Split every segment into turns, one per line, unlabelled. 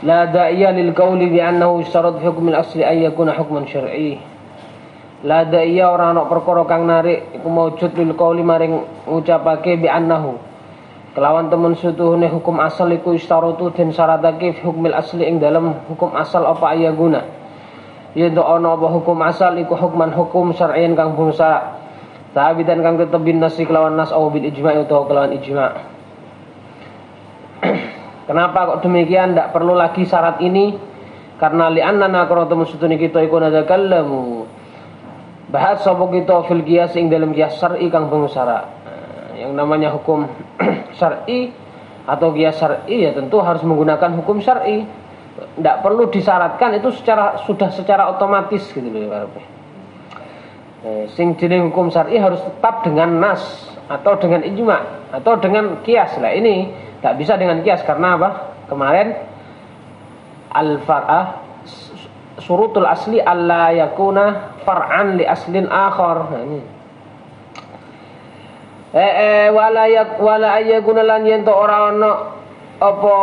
La da'iya lil qawli bi annahu isyarat fi hukmil asli ay yakuna hukman syar'i. La da'iya ora ana perkara kang narik iku maujud lil qawli maring ngucapake bi annahu kelawan temen sutuhune hukum asal iku istaratu den syaratake fi hukmil asli ing dalam hukum asal apa ayaguna. Yen to ana apa hukum asal iku hukman hukum syar'in kang bangsa sabitan kang tetep bin nas kelawan nas au bil ijma' utawa kelawan ijma'. Kenapa kok demikian? Tidak perlu lagi syarat ini karena li'annana karena temen sutune kita iku nadakallamu bahas sapa kita fil qiyas ing dalam qiyas syar'i kang bangsa. Yang namanya hukum syar'i atau qiyas syar'i ya tentu harus menggunakan hukum syar'i. Tidak perlu disyaratkan, itu sudah secara otomatis gitu loh ya. Sing jeneng hukum syar'i harus tetap dengan nas atau dengan ijma atau dengan qiyas. Lah ini tidak bisa dengan qiyas karena apa? Kemarin al-far'ah surutul asli alla yakuna far'an li aslin akhar. Nah, ini wala ayyakuna lan yen to ora ana apa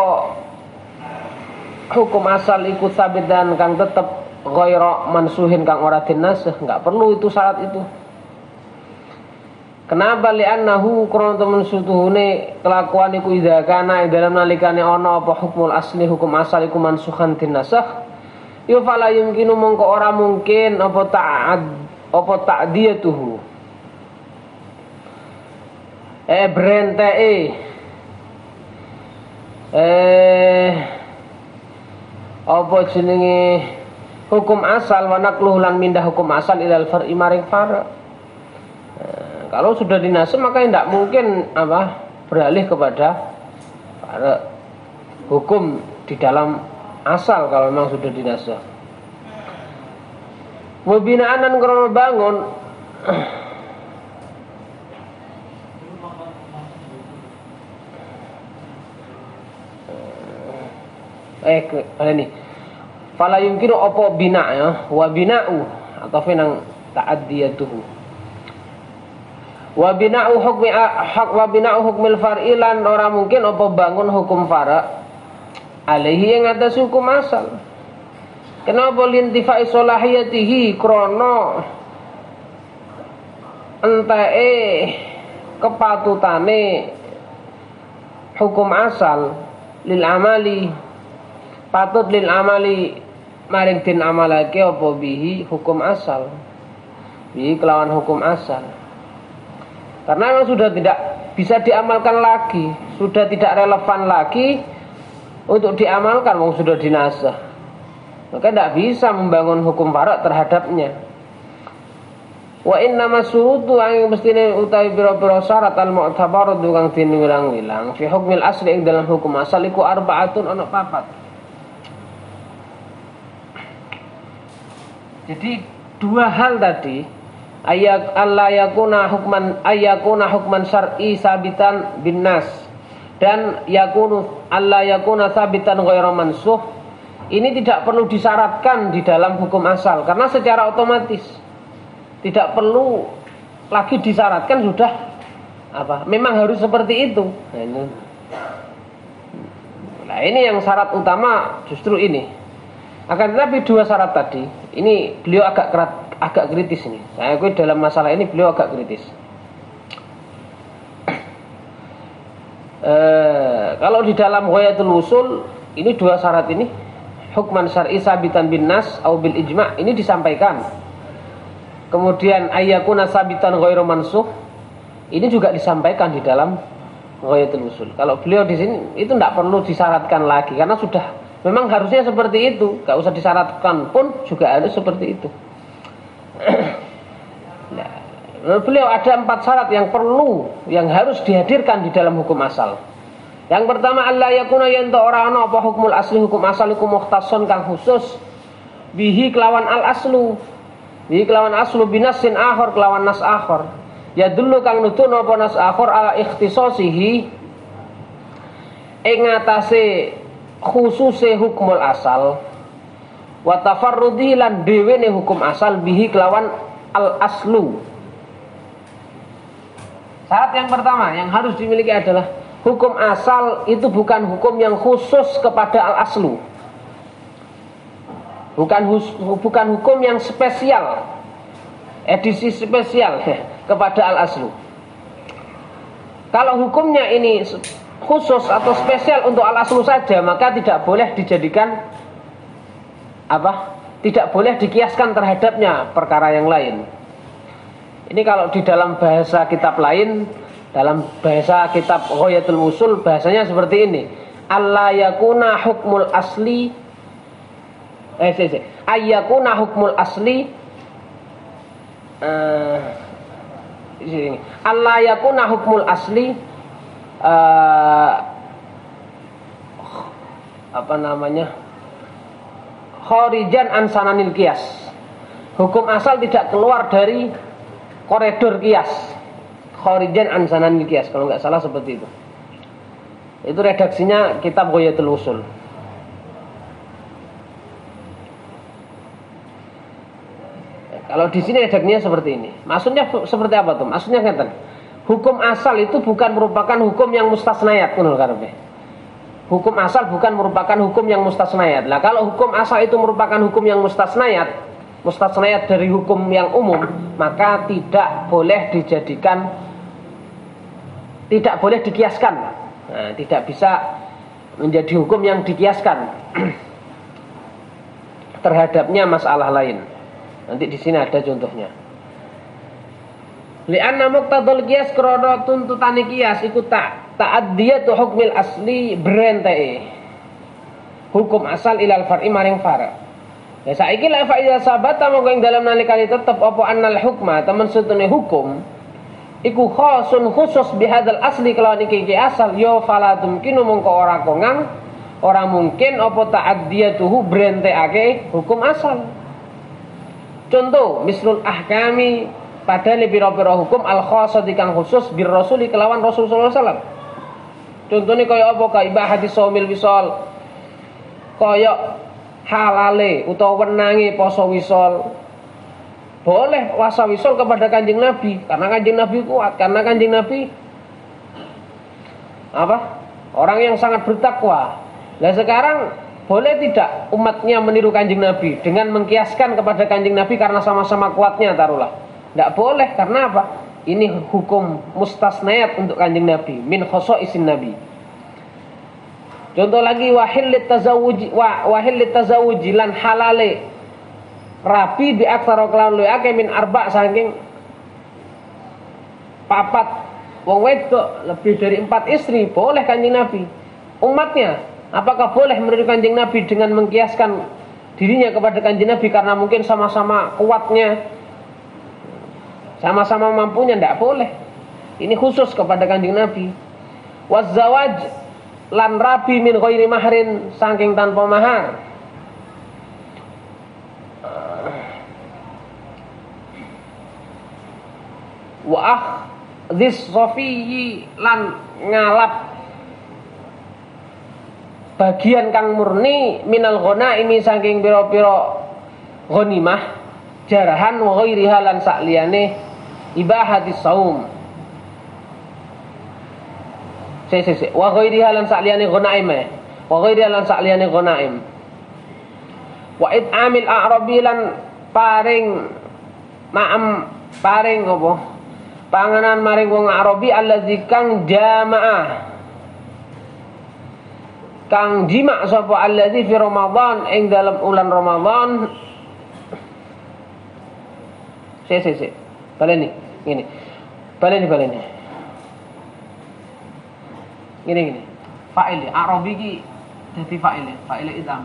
hukum asal ikut sabit dan kang tetep ghaira mansuhin kang ora dinasah, enggak perlu itu syarat itu. Kenapa li'annahu krana temen sutuhune kelakuan iku idza kana ing dalam nalikane ana apa hukmul asli hukum asal iku mansukhan dinasah ya fala yumkinu mongko ora mungkin apa ta'diyatuhu brenteke apa jenenge hukum asal wa naqluh lan mindah hukum asal ilal far'i maring far'. Kalau sudah dinasah maka tidak mungkin beralih kepada hukum di dalam asal kalau memang sudah dinasah. Mubinaan krono bangun ini fala yumkinu apa bina ya wa bina'u atau finang ta'addiyatuhu wa bina'u hukmil far'ilan ora mungkin apa bangun hukum fara alaihi yang atas hukum asal. Kenapa lintifai solahiyatihi krono entae kepatutane hukum asal lil amali patut lil amali maring din amalake apa bihi hukum asal bihi kelawan hukum asal. Karena memang sudah tidak bisa diamalkan lagi, sudah tidak relevan lagi untuk diamalkan, wong sudah dinasah. Maka tidak bisa membangun hukum fara' terhadapnya. Wa inna masurutu ang mestine utawi pira-pira syarat al-mu'tabaratu kang dinilang-ilang fi hukmil asli ing dalam hukum asal iku arba'atun ana papat. Jadi dua hal tadi ayakuna hukman syar'i sabitan bin nas dan yakuna sabitan ghairu mansuh ini tidak perlu disyaratkan di dalam hukum asal karena secara otomatis tidak perlu lagi disyaratkan sudah memang harus seperti itu. Nah ini yang syarat utama justru ini. Akan tetapi dua syarat tadi ini beliau agak kritis ini. Saya akui dalam masalah ini beliau agak kritis. Kalau di dalam Ghayatul Wusul ini dua syarat ini hukman syar'i sabitan bin nas au bil ijma' ini disampaikan. Kemudian ayyakuna sabitan ghairu mansuh ini juga disampaikan di dalam Ghayatul Wusul. Kalau beliau di sini itu tidak perlu disyaratkan lagi karena sudah memang harusnya seperti itu, enggak usah disyaratkan pun juga harus seperti itu. Nah, menurut beliau ada 4 syarat yang harus dihadirkan di dalam hukum asal. Yang pertama alla yakuna yanto ora ana apa hukmul asli hukum asal iku mukhtasson kang khusus bihi kelawan al aslu. Bihi kelawan aslu binasin akhar kelawan nas akhar. Ya dulu kang nutuno apa nas akhar ala ikhtisasihi ing atase khususe hukmul asal wa tafarrudi lan dewene hukum asal bihi kelawan al aslu. Syarat yang pertama yang harus dimiliki adalah hukum asal itu bukan hukum yang khusus kepada al aslu. bukan hukum yang spesial, edisi spesial kepada al-aslu. Kalau hukumnya ini khusus atau spesial untuk al-aslu saja, maka tidak boleh dijadikan tidak boleh dikiaskan terhadapnya perkara yang lain. Ini kalau di dalam bahasa kitab lain, dalam bahasa kitab Ghayatul Wusul, bahasanya seperti ini: alla yakuna hukmul asli ayyakuna hukmul asli alla yakuna hukmul asli kharijan an sananil qiyas. Hukum asal tidak keluar dari koridor qiyas. Kharijan an sananil qiyas, kalau nggak salah seperti itu. Itu redaksinya kitab Ghayatul Wusul. Kalau di sini redaksinya seperti ini. Maksudnya seperti apa tuh? Maksudnya ngeten. Hukum asal itu bukan merupakan hukum yang mustasnayat, ngono karepe. Hukum asal bukan merupakan hukum yang mustasnayat. Nah, kalau hukum asal itu merupakan hukum yang mustasnayat dari hukum yang umum, maka tidak boleh dikiaskan. Nah, tidak bisa menjadi hukum yang dikiaskan terhadapnya masalah lain. Nanti di sini ada contohnya. Li'anna muqtadul qiyas, krana tuntutane qiyas iku ta'addiyatu hukmil asli berenteke hukum asal ilal far'i maring far'. Ya saiki la fa iza sabata monggo ing dalem nalikane tetep apa annal hukma temen setune hukum iku khasun khusus bihadzal asli kelawan iki asal ya fala tumkinu mongko ora mungkin apa ta'addiyatuhu berentekake hukum asal. Contoh, mislul ahkami pada pira-pira hukum al-khassati kang khusus bir rasuli kelawan Rasul sallallahu alaihi wasallam. Contohnya kaya apa? Ka ibahati shaumil wisal. Kaya halale utawa wenange poso wisal. Boleh puasa wisal kepada Kanjeng Nabi karena Kanjeng Nabi kuat, karena Kanjeng Nabi orang yang sangat bertakwa. Nah sekarang boleh tidak umatnya meniru Kanjeng Nabi dengan mengkiaskan kepada Kanjeng Nabi karena sama-sama kuatnya taruhlah? Tidak boleh, karena apa? Ini hukum mustasnayat untuk Kanjeng Nabi, min khosaisin Nabi. Contoh lagi, wahil litazawuji lan halale rapi bi aktsara kelawan luwih akeh min arba saking papat wong wedok lebih dari 4 istri, boleh Kanjeng Nabi. Umatnya apakah boleh meniru Kanjeng Nabi dengan mengkiaskan dirinya kepada Kanjeng Nabi karena mungkin sama-sama kuatnya, sama-sama mampunya? Tidak boleh. Ini khusus kepada Kanjeng Nabi. Wazawaj lan rabi min ghairi mahrin saking tanpa mahar. Wa akhdhis safiyyi lan ngalap bagian kang murni minal ghanaimi saking pira-pira ghanimah jarahan wa ghairiha lan sakliyane ibahatis saum. Wa ghairiha lan sakliyane ghanaim. Wa ghairiha lan sakliyane ghanaim. Wa it'amil a'rabi lan paring apa? Panganan maring wong Arabi allazi kang jamaah kang jima sapa allazi fi Ramadan ing dalam ulan Ramadan. Baleni ngene. Baleni. Gini. Fa'il Arabi ki dadi fa'il idam.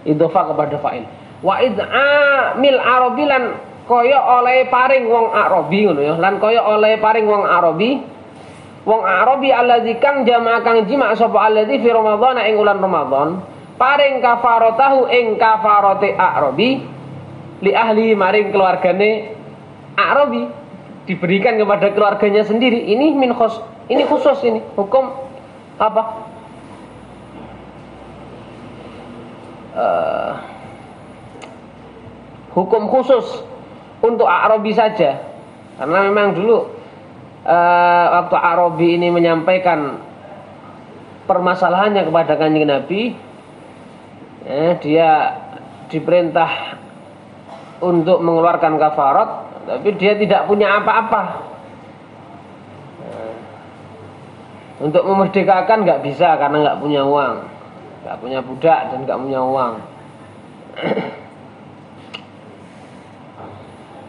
Idhofa kepada fa'il. Wa id'amil Arabi lan kaya oleh paring wong Arabi ngono ya. Lan kaya oleh paring wong Arabi. Wong Arabi allazi kang jama kang jima sapa allazi fi Ramadan ing ulan Ramadan paring kafaratahu ing kafarate Arabi li ahli maring keluargane Arabi, diberikan kepada keluarganya sendiri. Ini ini khusus, ini hukum apa? Hukum khusus untuk Arabi saja, karena memang dulu waktu Arabi ini menyampaikan permasalahannya kepada Kanjeng Nabi, dia diperintah untuk mengeluarkan kafarat, tapi dia tidak punya apa-apa. Untuk memerdekakan nggak bisa karena nggak punya uang, nggak punya budak dan nggak punya uang.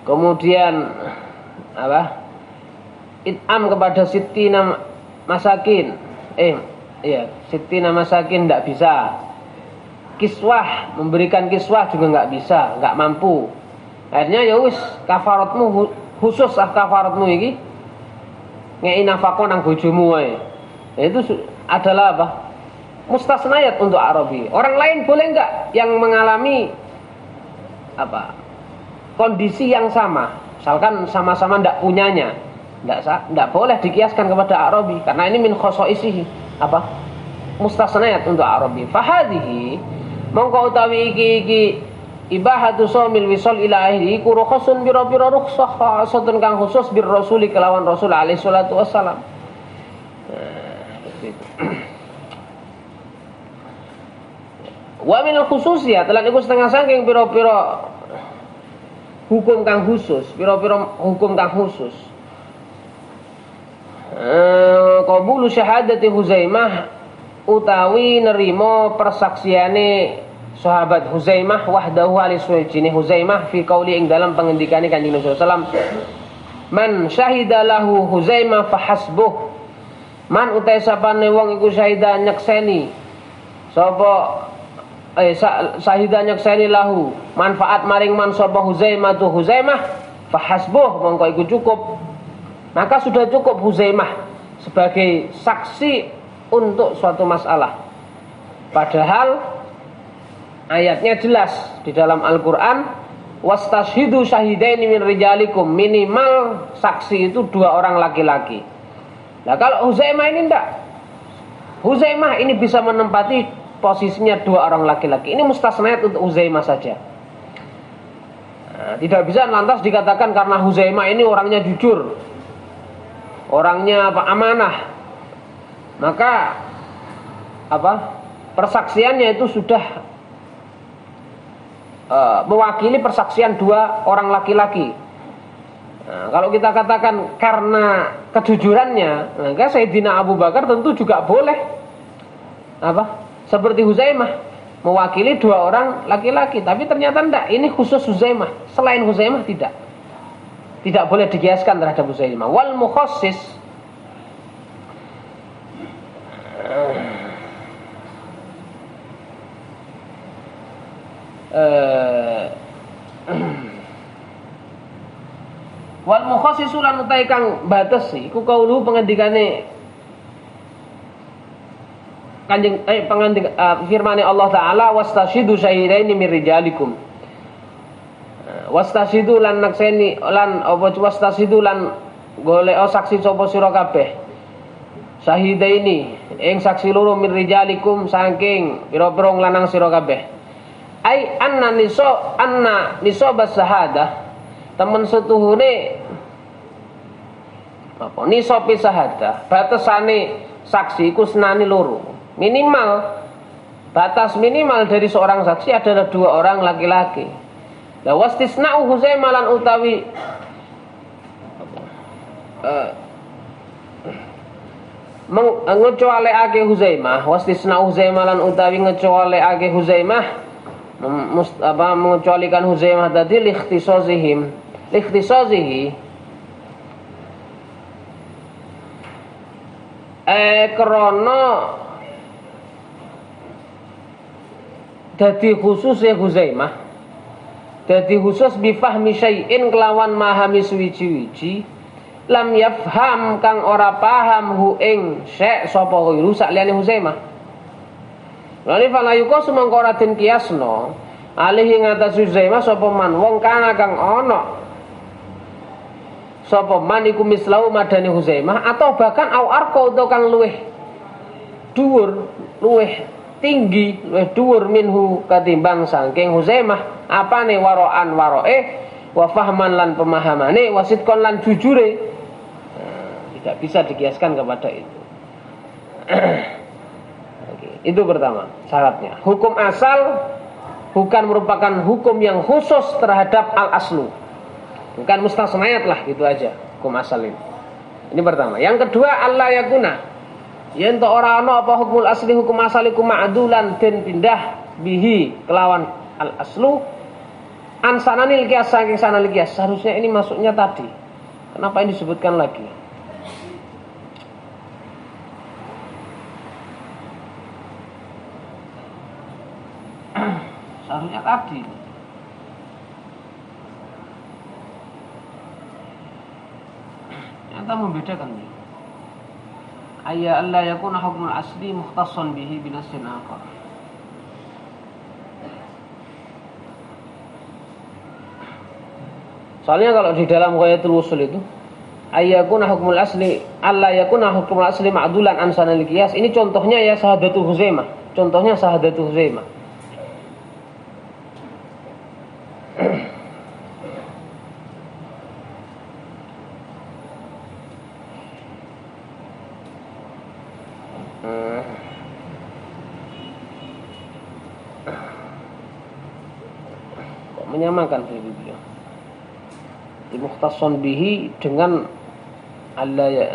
Kemudian apa? It'am kepada sittina masakin. Sittina masakin nggak bisa. Kiswah, memberikan kiswah juga nggak bisa, nggak mampu. Akhirnya ya wis kafaratmu khusus kafaratmu iki ngei nafkah nang bojomu wae. Itu adalah apa? Mustasnayat untuk Arabi. Orang lain boleh nggak yang mengalami apa? Kondisi yang sama, misalkan sama-sama ndak punyanya, ndak boleh dikiaskan kepada Arabi karena ini min khosoisihi apa? Mustasnayat untuk Arabi. Fahadhihi mongko utawi iki ibahatu shaumil wisal ila ahli ku rukhusun bira-bira rukhsah khasatun kang khusus bir rasuli kelawan Rasul alaihi salatu wassalam. Wa min khususiyat lan iku setengah saking pira-pira hukum kang khusus, pira-pira hukum kang khusus. Qabulu syahadati Huzaimah utawi nerima persaksiane sahabat Huzaimah wahdahu alisuwajini Huzaimah fi qauli ing dalam pengendikane Kanjeng Nabi sallallahu alaihi wasallam man syahida lahu Huzaimah fahasbuh. Man utai sapane wong iku syahida nyekseni sapa syahida nyekseni lahu manfaat maring man sapa Huzaimah tu Huzaimah fahasbuh mongko iku cukup. Maka sudah cukup Huzaimah sebagai saksi untuk suatu masalah. Padahal ayatnya jelas di dalam Al-Qur'an wastashhidu syahidaini min rijalikum, minimal saksi itu 2 orang laki-laki. Nah kalau Huzaimah ini enggak, Huzaimah ini bisa menempati posisinya 2 orang laki-laki. Ini mustasnayat untuk Huzaimah saja. Nah, tidak bisa lantas dikatakan karena Huzaimah ini orangnya jujur, orangnya amanah, maka persaksiannya itu sudah mewakili persaksian 2 orang laki-laki. Nah, kalau kita katakan karena kejujurannya, maka Sayyidina Abu Bakar tentu juga boleh seperti Huzaimah mewakili 2 orang laki-laki. Tapi ternyata tidak, ini khusus Huzaimah. Selain Huzaimah tidak boleh dikiaskan terhadap Huzaimah. Wal mukhassis wal mukhassisu lan utai kang batesi iku kaulu pengendikane Kanjeng firmane Allah taala wastashidu syahidaini min rijalikum. Wastashidu lan nakseni lan apa wastashidu lan golek saksi sapa sira kabeh. Syahidaini ing saksi loro min rijalikum saking pira-pira lanang sira kabeh. Ai anna nisabas syahadah temen setuhune nisabe syahadah batasane saksi iku senani loro. Minimal batas minimal dari seorang saksi adalah 2 orang laki-laki. La wastisna'u Huzaimah lan utawi ngecualiake Huzaimah, wastisna'u Huzaimah lan utawi ngecualiake Huzaimah mengecualikan Huzaimah tadi likhtisazihi krana dadi khusus ya Huzaimah, dadi khusus bifahmi syai'in kelawan mahami suwiji-wiji lam yafham kang ora paham hu ing syai' sapa ghairu sakliyane Huzaimah. Lali fala yuqasu mangko ora den kiasno alihi ngatas Huzaimah sapa man wong kana kang ana sapa man iku mislau madani Huzaimah atau bahkan au arqa utawa kang luweh dhuwur, luweh tinggi, luwih dhuwur minhu katimbang saking Huzaimah apane waroan waroe wa fahman lan pemahamane wasidkon lan jujure. Tidak bisa dikiaskan kepada itu. Itu pertama syaratnya. Hukum asal bukan merupakan hukum yang khusus terhadap al-aslu, bukan mustasnayat lah gitu aja hukum asal ini. Ini pertama. Yang kedua, Allah yakuna yen to ora ana apa hukumul asli hukum asal iku ma'dulan den pindah bihi kelawan al-aslu ansananil qiyas saking sanal qiyas. Seharusnya ini masuknya tadi. Kenapa ini disebutkan lagi? Seharusnya tadi. Ternyata membedakan nih. Ayya alla yakuna hukmul asli mukhtassan bihi binassin akhar. Soalnya kalau di dalam Ghayatul Wusul itu ayyakuna hukmul asli alla yakuna hukmul asli ma'dulan an sanal qiyas. Ini contohnya ya Syahadatu Huzaimah. Contohnya Syahadatu Huzaimah. Menyamakan beliau mukhtassan bihi dengan Allah ya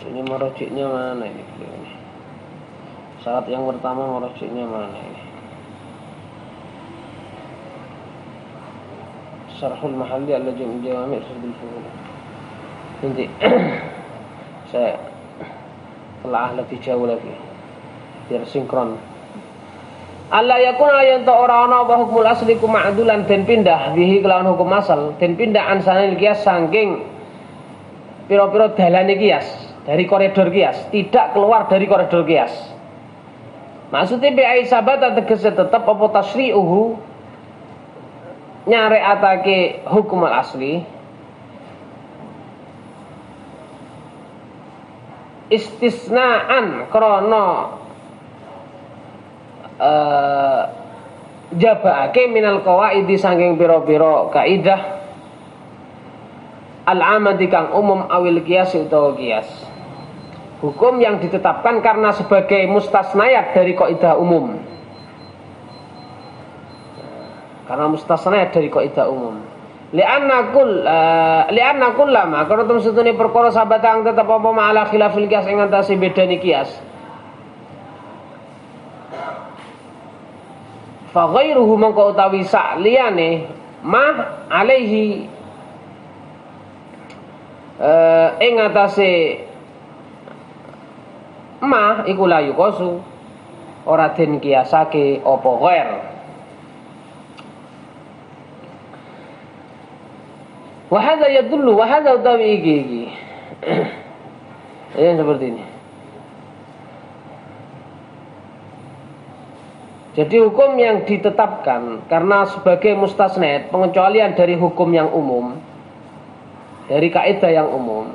ini marojiknya mana ini beliau ini syarat yang pertama marojiknya mana ini Syarhul Mahalli al-Jami' Jawami' Sudul Fuhul nanti saya telah lebih jauh lagi biar sinkron. Allah yakuna yen to ora ana apa hukumul asli ku ma'dulan den pindah bihi kelawan hukum asal den pindah ansanil qiyas saking pira-pira dalane qiyas dari koridor qiyas tidak keluar dari koridor qiyas. Maksudnya bi aisabat tegese tetep apa tasyri'uhu nyareatake hukumul asli istisnaan krono jabaake minal qawaidi saking pira-pira kaidah al-amati kang umum awil qiyas utawa qiyas hukum yang ditetapkan karena sebagai mustasnayat dari kaidah umum karena mustasnayat dari kaidah umum li'anna kullama karena temen setune perkara sahabat ang tetep apa ma'ala khilafil qiyas ing antase bedane qiyas fa ghairuhu mangko utawi sak liyane ma alaihi ing antase ma iku layu kosu ora den qiyasake apa ghair. Wahada ya dulu, wahada utawi iki. Ini seperti ini. Jadi hukum yang ditetapkan karena sebagai mustasnad, pengecualian dari hukum yang umum, dari kaidah yang umum,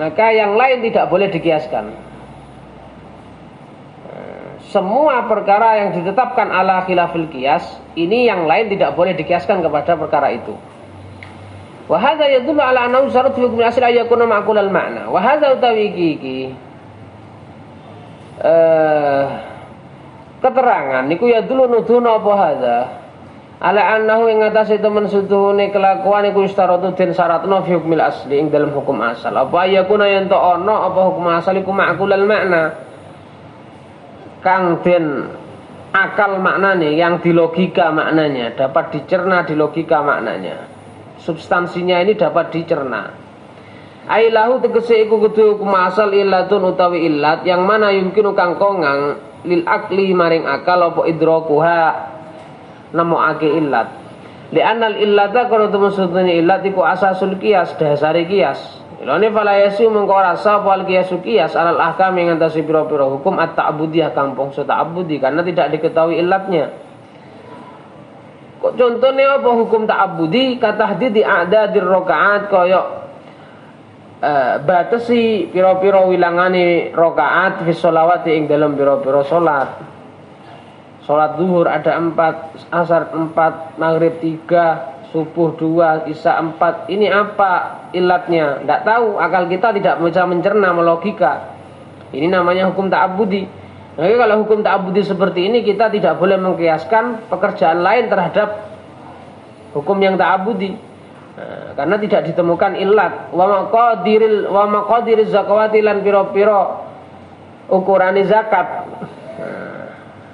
maka yang lain tidak boleh dikiaskan. Semua perkara yang ditetapkan ala khilafil qiyas, ini yang lain tidak boleh dikiaskan kepada perkara itu. Wa hadza yadullu ala annahu syarat fi hukm al-asl ay yakuna ma'qul al-ma'na. Wa hadza utawi iki keterangan niku yadullu nuduna apa hadza ala annahu ing atase temen sutune kelakuan iku istaratu den syaratna fi hukm al-asli ing dalam hukum asal. Apa yakuna yen to ana apa hukum asal iku ma'qul al-ma'na kang den akal maknane yang di logika maknanya dapat dicerna di logika maknanya. Substansinya ini dapat dicerna. Ailahu tegese iku kudu hukum asal illatun utawi illat yang mana yumkinu kang kongang lil akli maring akal apa idrakuha nemokake illat. Li anal illata kana temusune illat iku asasul qiyas dasare qiyas. Ilane fala yasu mengko rasa wal qiyasu qiyas alal ahkam ing antase pira-pira hukum at-ta'budiyah kang bangsa ta'budi karena tidak diketahui illatnya. Contohnya apa hukum ta'abbudi katahdidi a'dadir rakaat kaya batasi pira-pira wilangane rakaat fi sholawati ing dalam pira-pira salat. Salat zuhur ada 4, asar 4, maghrib 3, subuh 2, isya 4. Ini apa ilatnya? Tidak tahu, akal kita tidak bisa mencerna, melogika. Ini namanya hukum ta'abbudi. Nah, kalau hukum ta'abbudi seperti ini, kita tidak boleh mengkiaskan pekerjaan lain terhadap hukum yang ta'abbudi. Nah, karena tidak ditemukan ilat. Wa maqadiril zakawati lan piro-piro ukurane zakat. Nah,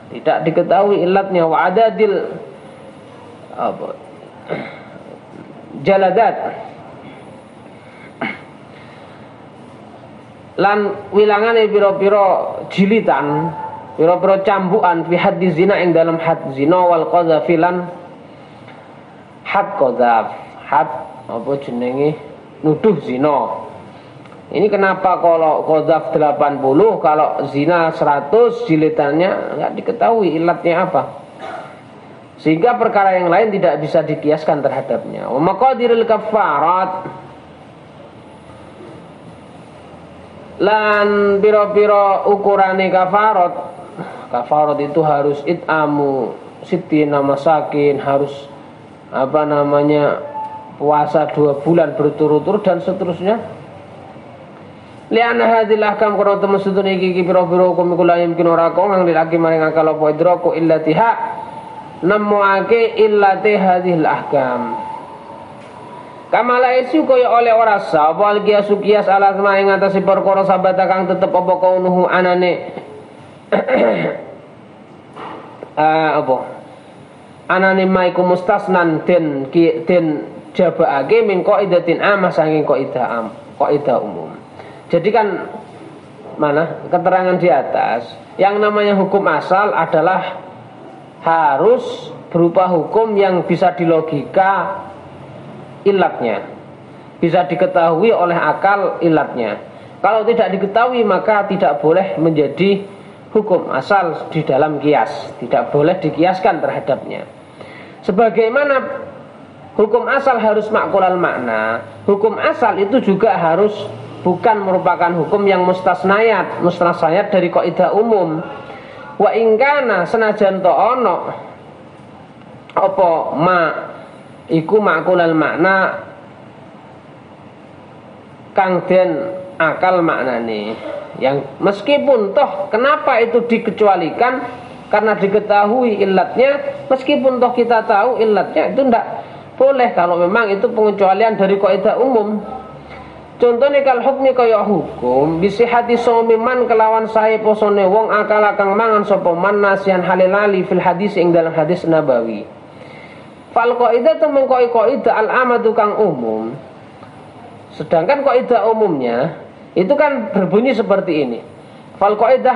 tidak diketahui ilatnya. Wa adadil jaladat lan wilangane piro-piro jilitan, piro-piro cambukan fi haddi zina ing dalam had zina wal qadzafi lan had qadzaf, had apa jenenge nuduh zina. Ini kenapa kalau qadzaf 80, kalau zina 100 jilitannya enggak diketahui ilatnya apa. Sehingga perkara yang lain tidak bisa dikiaskan terhadapnya. Wa maqadiril kafarat lan biro-biro ukurane kafarat. Kafarat itu harus it'amu sittina masakin, harus puasa 2 bulan berturut-turut dan seterusnya. Liana hadhil ahkam kana temasudun iki biro-biro hukum kula yumkin ora kok nang dilaki maring akal apa idraku illatiha namuake illati hadhil ahkam. Kamala isu kaya oleh ora sa apa alqiyasu qiyas ala sama ing atase perkara sabata kang tetep apa kaunuhu anane anane maiku mustasnan den jabaake min qaidatin amah saking qaidah umum. Jadi kan keterangan di atas yang namanya hukum asal adalah harus berupa hukum yang bisa dilogika ilatnya, bisa diketahui oleh akal ilatnya. Kalau tidak diketahui maka tidak boleh menjadi hukum asal di dalam kias, tidak boleh dikiaskan terhadapnya. Sebagaimana hukum asal harus makulal makna, hukum asal itu juga harus bukan merupakan hukum yang mustasnayat dari kaidah umum. Wa ingkana senajan to ono apa iku makulal makna kang den akal maknane, yang meskipun toh kenapa itu dikecualikan karena diketahui ilatnya, meskipun toh kita tahu ilatnya itu tidak boleh kalau memang itu pengecualian dari kaidah umum. Contohnya kal hukmi kaya hukum bisihati somiman kelawan sae posone wong akal kang mangan sapa man nasihan halilali fil hadis ing dalam hadis nabawi. Fal qaidah temung qaidah al amadu kang umum. Sedangkan kaidah umumnya itu kan berbunyi seperti ini. Fal qaidah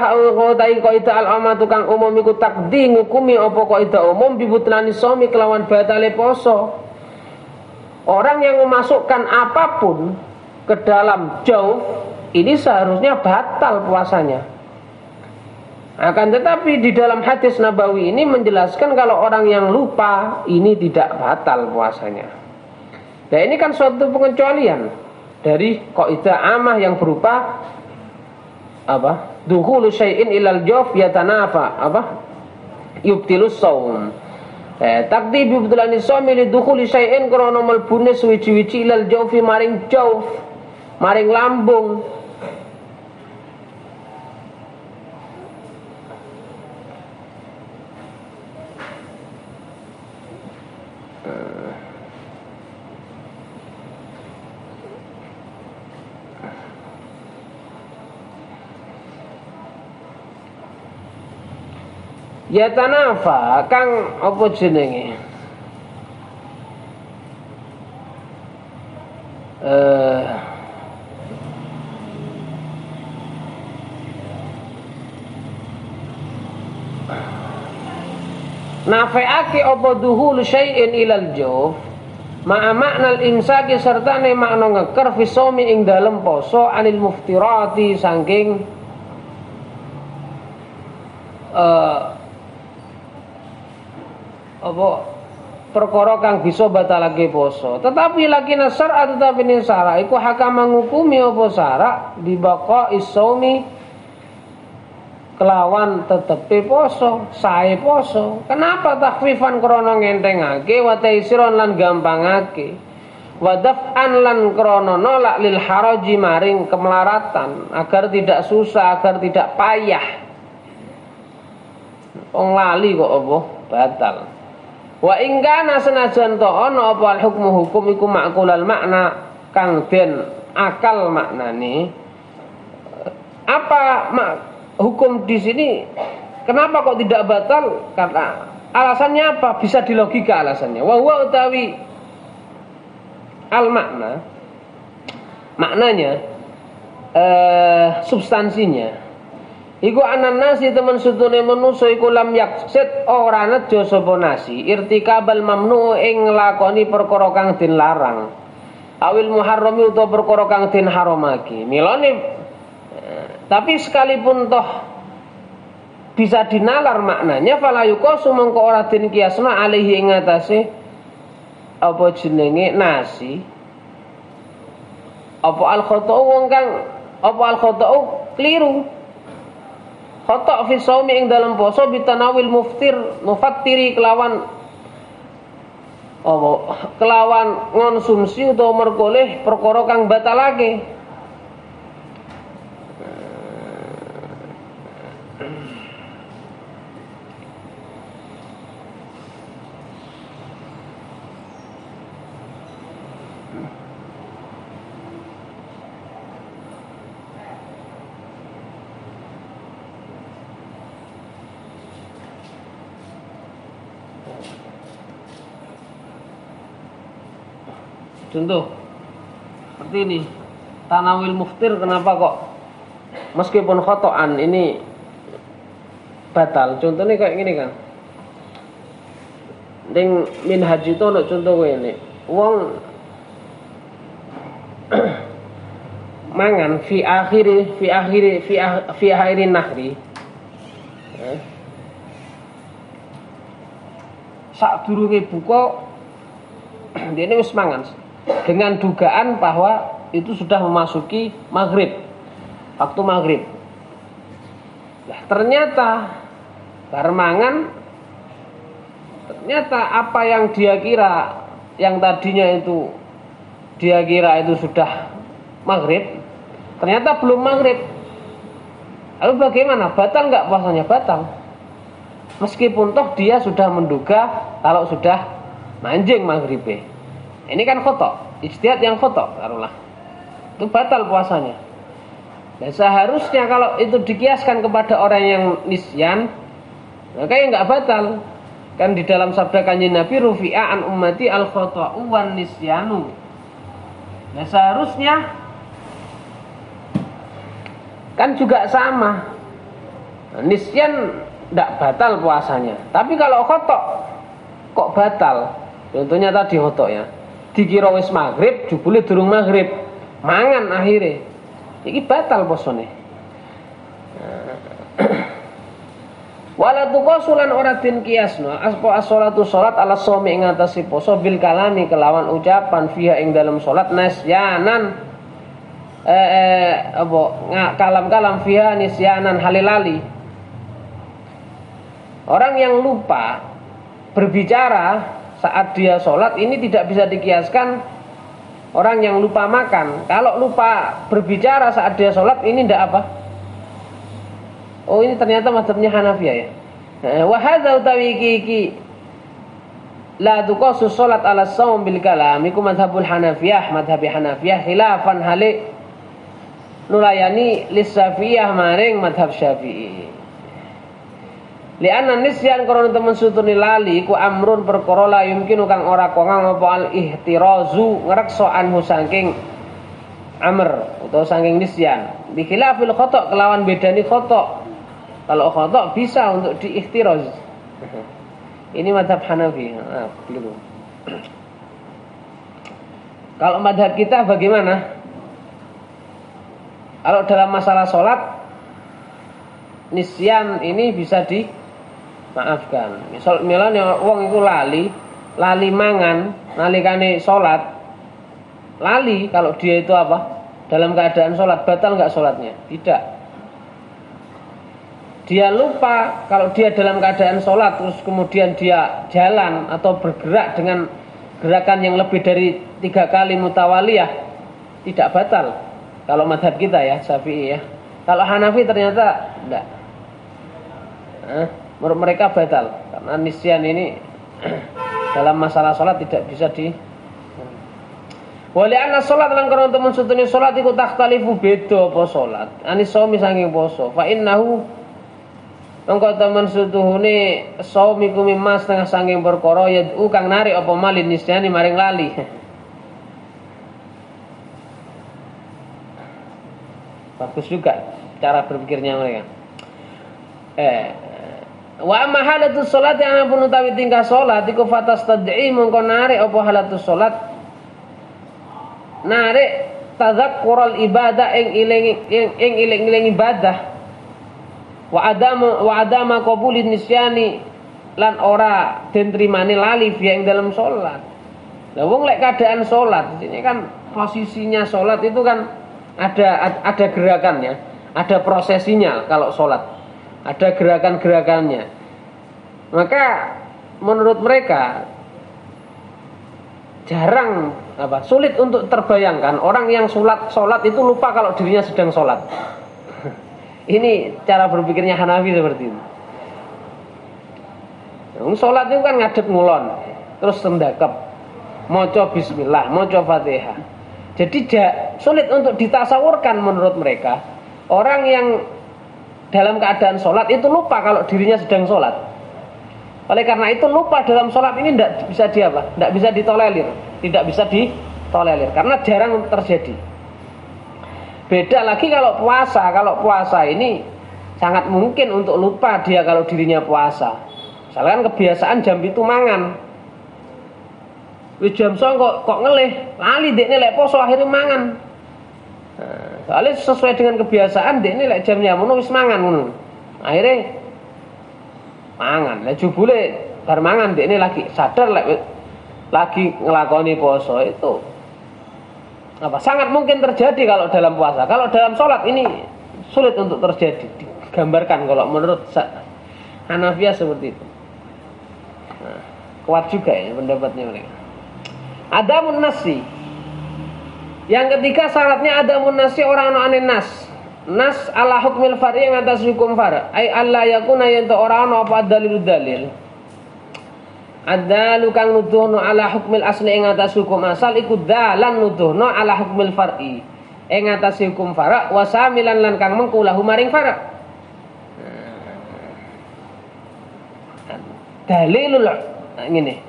al amadu kang umum iku takdi ngukumi apa kaidah umum bibutlani somi kelawan batale poso. Orang yang memasukkan apapun ke dalam jauf ini seharusnya batal puasanya. Akan tetapi di dalam hadis nabawi ini menjelaskan kalau orang yang lupa ini tidak batal puasanya. Nah ini kan suatu pengecualian dari kaidah amah yang berupa dukhulu syai'in ilal jauf yatanafa yubtilus shaum. Takdi bibdulani shaumi li dukhuli syai'in krana mlebune suwi-wiji ilal jaufi maring jauf, maring lambung. Ya tanafa kang apa jenenge? Nafeake apa duhul syai'in ilal jawf ma'a maknal imsaki serta ne makna ngeker fisomi ing dalem poso anil muftirati saking perkara kang bisa batalake poso. Tetapi laki nasar tetapi nisara iku hakam mangukumi apa sara dibaka isomi kelawan tetepi poso, sae poso. Kenapa takhfifan krana ngentengake wa taisiron lan gampangake. Wa daf'an lan krana nolak lil haraji maring kemelaratan, agar tidak susah, agar tidak payah. Wong lali kok apa batal. Wa ing kana senajan to ana apa al hukmu hukum iku makulal makna kang den akal maknane. Apa hukum di sini kenapa kok tidak batal? Karena alasannya apa? Bisa dilogika alasannya. Wa huwa utawi al maknanya substansinya iku anan nasi temen sutune manusa iku lam yaksid ora nejo sapa nasi irtikabal mamnu ing nglakoni perkara kang den larang awil muharrami utawa perkara kang den haramake milane tapi sekalipun toh bisa dinalar maknanya fala yuqasu mengko ora den kiasna alaihi ing atase apa jenenge nasi apa al khata'u wong kang apa al khata'u keliru khata' fi shaumi ing dalam poso bitanawil mufattiri kelawan apa kelawan ngonsumsi utawa merkoleh perkara kang batalake. Contoh seperti ini, tanawil muftir kenapa kok meskipun khotoan ini batal? Contohnya kayak gini kan. Ning minhaj itu untuk contoh ini, wong mangan fi akhiri nahri. Sak durunge buka dene wis mangan dengan dugaan bahwa itu sudah memasuki maghrib, waktu maghrib. Nah, ternyata barmangan, ternyata apa yang dia kira, yang tadinya itu dia kira itu sudah maghrib, ternyata belum maghrib. Lalu bagaimana? Batal nggak puasanya? Batal. Meskipun toh dia sudah menduga kalau sudah manjing maghribnya. Ini kan khotok, ijtihad yang khotok, taruhlah. Itu batal puasanya. Dan seharusnya kalau itu dikiaskan kepada orang yang nisyan, maka ya nggak batal. Kan di dalam sabda Kanjeng Nabi, rufi'a an ummati al khota'u wan nisyanu. Nah seharusnya kan juga sama. Nisyan nggak batal puasanya. Tapi kalau khotok kok batal? Contohnya tadi khotok ya. Dikira wis maghrib, jebule durung maghrib, mangan akhire. Iki batal posone. Wala tuqasulan ora den kiasno aspa as-shalatu salat ala shaumi ing atase poso bil kalami kelawan ucapan fiha ing dalam salat nasyanan kalam-kalam fiha nisyanan halilali. Orang yang lupa berbicara saat dia sholat ini tidak bisa dikiaskan orang yang lupa makan. Kalau lupa berbicara saat dia sholat ini tidak apa? Oh ini ternyata mazhabnya Hanafiyah ya. Wa hadza utawi iki la tuqasu sholat ala shaum bil kalam iku mazhabul Hanafiyah, mazhabi Hanafiyah khilafan hale nulayani lis-Syafi'iyah maring mazhab Syafi'i. Li'anna nisyan karena temen sutuni lali ku amrun perkara la yumkinu kang ora kongang apa al ihtirazu ngrekso anhu saking amr utawa saking nisyan bikhilafil khata kelawan bedani khata. Kalau khata bisa untuk diihtiraz. Ini mazhab Hanafi. Keliru. Kalau mazhab kita bagaimana? Kalau dalam masalah sholat nisyan ini bisa maafkan. Misalnya wong iku lali mangan nalikane salat. Lali kalau dia itu apa? Dalam keadaan salat batal enggak salatnya? Tidak. dia lupa kalau dia dalam keadaan sholat terus kemudian dia jalan atau bergerak dengan gerakan yang lebih dari 3 kali mutawaliyah, tidak batal kalau madhab kita ya, Syafi'i ya. Kalau Hanafi ternyata tidak, menurut mereka batal karena nisyan ini dalam masalah sholat tidak bisa di. Wali anna sholat lan karena temen sutune sholat iku takhtalifu beda apa sholat anis shaumi saking poso fa innahu engko temen sutuhune shaum iku mimma setengah saking perkara yad'u kang narik apa malin nisyani maring lali. Bagus juga cara berpikirnya mereka. Wa amma halatus sholat yang pun utawi tingkah sholat iku fatastad'i mongko narik apa halatus sholat narik tadzakkural ibadah ing iling ibadah wa adama qabulin nisyani lan ora den trimane lali fiya ing dalam sholat. Lah wong lek keadaan sholat ini kan posisinya sholat itu kan ada gerakannya, ada prosesinya kalau sholat, ada gerakan-gerakannya. Maka menurut mereka jarang sulit untuk terbayangkan orang yang sholat itu lupa kalau dirinya sedang sholat. Ini cara berpikirnya Hanafi seperti itu. Sholat itu kan ngadep ngulon, terus sendakep, maca bismillah, maca fatihah. Jadi sulit untuk ditasawurkan menurut mereka orang yang dalam keadaan sholat itu lupa kalau dirinya sedang sholat. Oleh karena itu lupa dalam sholat ini tidak bisa tidak bisa ditolerir, tidak bisa ditolerir karena jarang terjadi. Beda lagi kalau puasa ini sangat mungkin untuk lupa dia kalau dirinya puasa. Misalkan kebiasaan jam itu mangan, jam kok ngelih, lali dekne lek poso akhirnya mangan. Soalnya sesuai dengan kebiasaan dekne lek jamnya ngono wis mangan ngono. Akhirnya mangan, lah jebule bar mangan dekne lagi sadar lagi ngelakoni poso itu sangat mungkin terjadi kalau dalam puasa. Kalau dalam sholat ini sulit untuk terjadi, digambarkan kalau menurut Hanafiyah seperti itu. Kuat juga ya pendapatnya mereka. Adamun nasi. Yang ketiga syaratnya adamun nasi orang ane nas. Nas ala hukmil far'i yang atas hukum far'. Ai alla yakuna yen ora ana apa dalil. Adalu kang nuduhno ala hukmil asli ing atas hukum asal iku dalan nuduhno ala hukmil far'i. Ing atas hukum far' wa samilan lan kang mengku lahu maring far'. Dalilul ngene.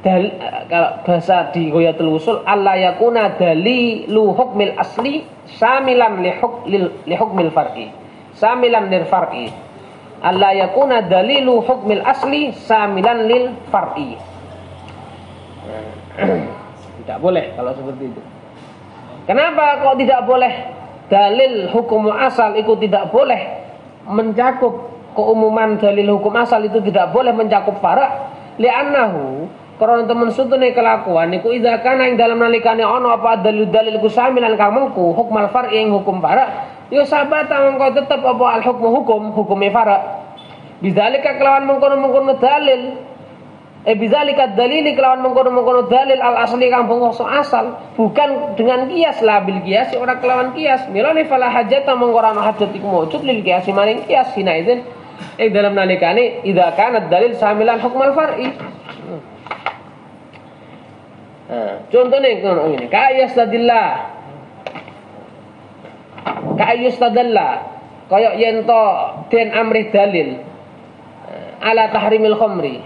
Kalau bahasa di Ghayatul Usul alla yakuna dalilu hukmil asli samilan li hukmil far'i. Samilan lil far'i. Alla yakuna dalilu hukmil asli samilan lil far'i. Tidak boleh kalau seperti itu. Kenapa kok tidak boleh? Dalil hukum asal itu tidak boleh mencakup keumuman dalil hukum asal itu tidak boleh mencakup far'. Li'annahu karena temen sutune kelakuan iku idza kana ing dalam nalikane ana apa dalil ku samilan kang mengku hukmal far'i ing hukum far' ya sabata mengko tetep apa al hukmu hukume far'. Bidzalika kelawan mengkono-mengkono dalil bidzalika dalili kelawan mengkono-mengkono dalil al asli kang bangsa asal bukan dengan kias lah bil kias ora kelawan kias milane fala hajata mengko ora hajat iku maujud lil kias maring kias hina idzin dalam nalikane idza kana dalil samilan hukmal far'i. Contohnya ini ka'ayustadillah kaya yen to den amrih dalil ala tahrimil khamri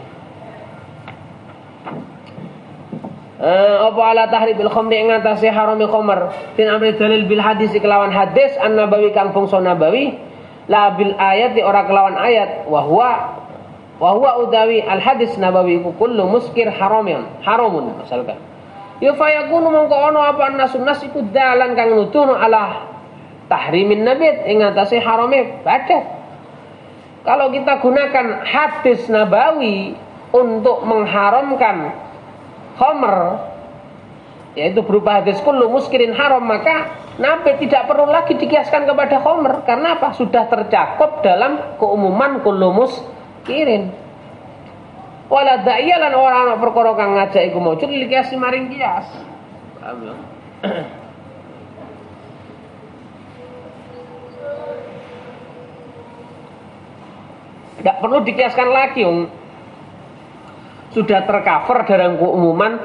apa ala tahrimil khamri ing atase haramil khamr den amrih dalil bil hadis kelawan hadis an-nabawi kang bangsa nabawi la bil ayat ora kelawan ayat wa huwa udawi al hadis nabawi kullu muskir haramun misalkan ya fayakunu mongko ana apa nasunnas iku dalan kang nuduh ala tahrimin nabit ing atase harame badat. Kalau kita gunakan hadis nabawi untuk mengharamkan khamr yaitu berupa hadis kullu muskirin haram maka nape tidak perlu lagi dikiaskan kepada khamr. Karena apa? Sudah tercakup dalam keumuman kullu muskirin. Wala da'iyalan orang perkara kang ngajak iku maujud lil kias maring kias. Paham ya? Tidak perlu dikiaskan lagi, sudah tercover dalam keumuman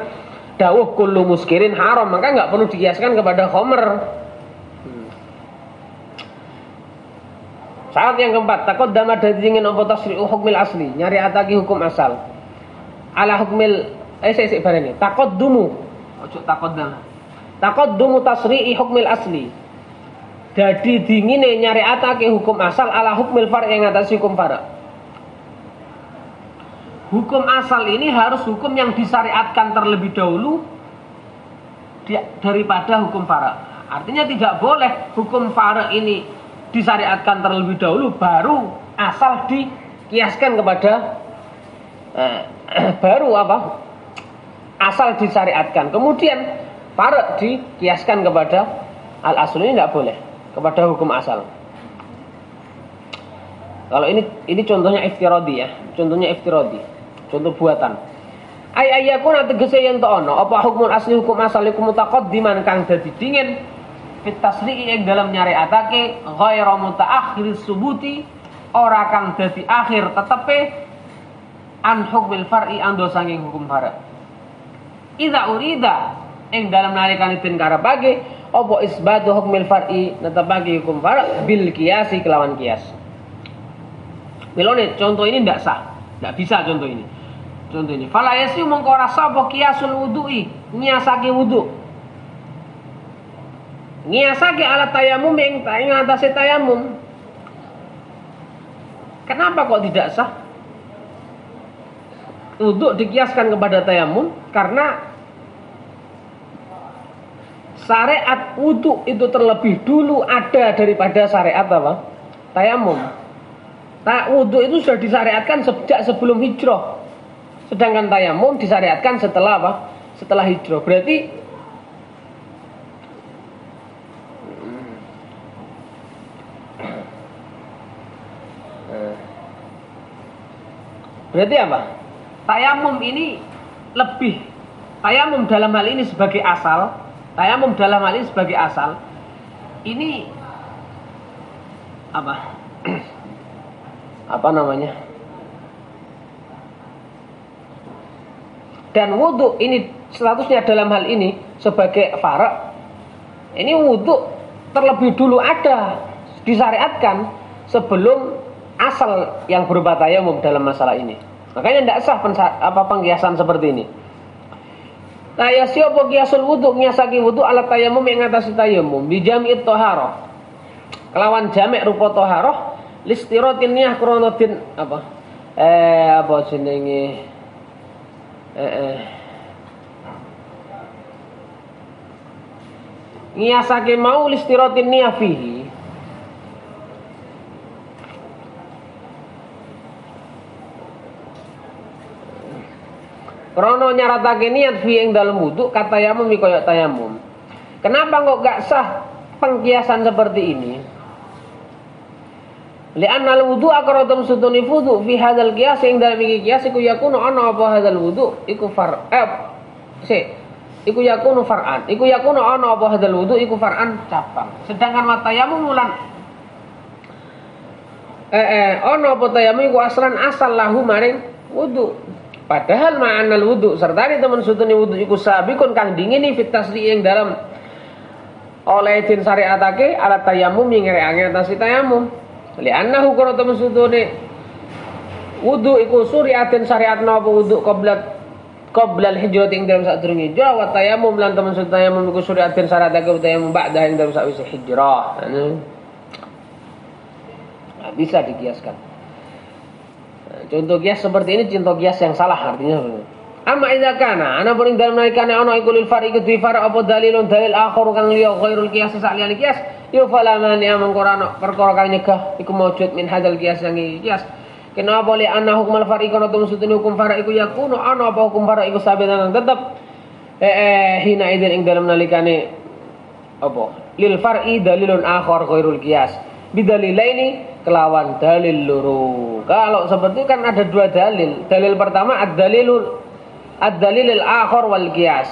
dawuh kullu muskirin haram, maka nggak perlu dikiaskan kepada khamr. Syarat yang keempat, taqaddama dingin apa tasri'u hukmil asli, nyari ataki hukum asal. Ala hukmil barene. Taqaddumu, ojo taqaddama. Taqaddumu tasri'i hukmil asli. Jadi dingine nyari ataki hukum asal ala hukmil far' yang atas hukum far'. Hukum asal ini harus hukum yang disyariatkan terlebih dahulu daripada hukum far'. Artinya tidak boleh hukum far' ini disyariatkan terlebih dahulu baru asal dikiaskan kepada baru apa? Asal disyariatkan. Kemudian far' dikiaskan kepada al-asl, ini tidak boleh, kepada hukum asal. Kalau ini contohnya iftiradi ya, contohnya iftiradi, contoh buatan. Ayakun tegese yen to ana apa hukum asli hukum asal iku mutaqaddiman kang dadi dingin fit tasri'i ing dalam nyariatake ghairu mutaakhir subuti ora kang dadi akhir tetepe an hukmil far'i ando sanging hukum far'. Idza urida ing dalam nalikane den karepake apa isbatu hukmil far'i netepake hukum far' bil qiyasi kelawan qiyas. Milone contoh ini ndak sah, ndak bisa contoh ini. Contoh ini, fala yasi mongko ora sah apa qiyasul wudu'i, ngiasake wudu. Ngiasake alat tayamum ing atase tayamum. Kenapa kok tidak sah? Wudu dikiaskan kepada tayamum karena syariat wudu itu terlebih dulu ada daripada syariat apa? Tayamum. Nah, wudu itu sudah disyariatkan sejak sebelum hijrah. Sedangkan tayamum disyariatkan setelah apa? Setelah hijrah. Berarti apa? Tayamum ini lebih, tayamum dalam hal ini sebagai asal, tayamum dalam hal ini sebagai asal, ini apa? Apa namanya? Dan wudhu ini statusnya dalam hal ini sebagai far'. Ini wudhu terlebih dulu ada, disyariatkan sebelum asal yang berupa tayamum dalam masalah ini. Makanya tidak sah pengkiasan seperti ini. Nah, ya siapa qiyasul wudu, ngiasake wudu alat tayamum yang atas tayamum bi jami' thaharah. Kelawan jamek rupa thaharah listiratin niyah krana din apa? Apa jenenge? Ngiasake mau listiratin niyah fihi. Krono nyaratake niat fi ing dalam wudu kata tayamum kaya tayamum. Kenapa kok gak sah pengkiasan seperti ini? Li'anna al-wudu aqradum sutuni wudu fi hadzal qiyas ing dalam iki qiyas iku yakunu ana apa hadzal wudu iku iku yakunu far'an. Iku yakunu ana apa hadzal wudu iku far'an cabang. Sedangkan wa tayamum lan ana apa tayamum iku aslan asal lahu maring wudu. Padahal ma'anal wudu serta ni teman sutuni wudu iku sabikun kang dingini fit tasri ing dalam oleh din syariatake alat tayamum ing ngreange atas tayamum. Li'annahu kana teman sutuni wudu iku syariatin syariatna apa wudu qabla al-hijrah ing dalam sadurunge hijrah wa tayamum lan teman sutuni tayamum iku syariatin syariatake tayamum ba'da ing dalam sawise hijrah. Nah, bisa dikiaskan. Contoh kias seperti ini contoh kias yang salah artinya. Amma idza kana ana paling dalam nalikane ana iku lil fari kedhi far apa dalilun dalil akhir kang liya ghairul qiyas saliyane qiyas ya fala mani amang Qur'an perkara kang nyegah iku maujud min hadzal qiyas yang qiyas. Kenapa li anna hukmal fari kana tumsutun hukum far iku yakunu ana apa hukum far iku sabitan tetep hina idzin ing dalam nalikane apa lil far'i dalilun akhar ghairul qiyas. Bidalilaini kelawan dalil loro. Kalau seperti itu kan ada dua dalil. Dalil pertama ad-dalilul akhar wal qiyas.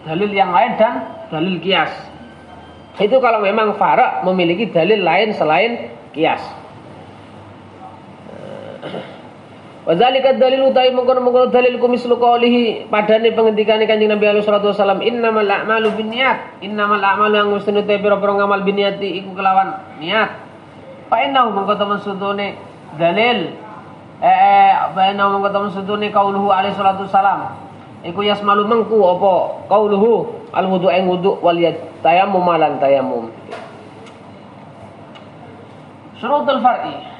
Dalil yang lain dan dalil qiyas. Itu kalau memang fara' memiliki dalil lain selain qiyas. Wadzalika dalilu ta'i mengkono dalil kumislu qaulihi padane pengendikane Kanjeng Nabi sallallahu alaihi wasallam innamal a'malu binniyat innamal a'malu yang mustanu te pira-pira ngamal binniyati iku kelawan niat fa innahu mengko temen sutune dalil fa innahu mengko temen sutune qauluhu alaihi salatu wasalam iku yasmalu mengku apa qauluhu al wudu ing wudu wal tayammum lan tayammum syurutul far'i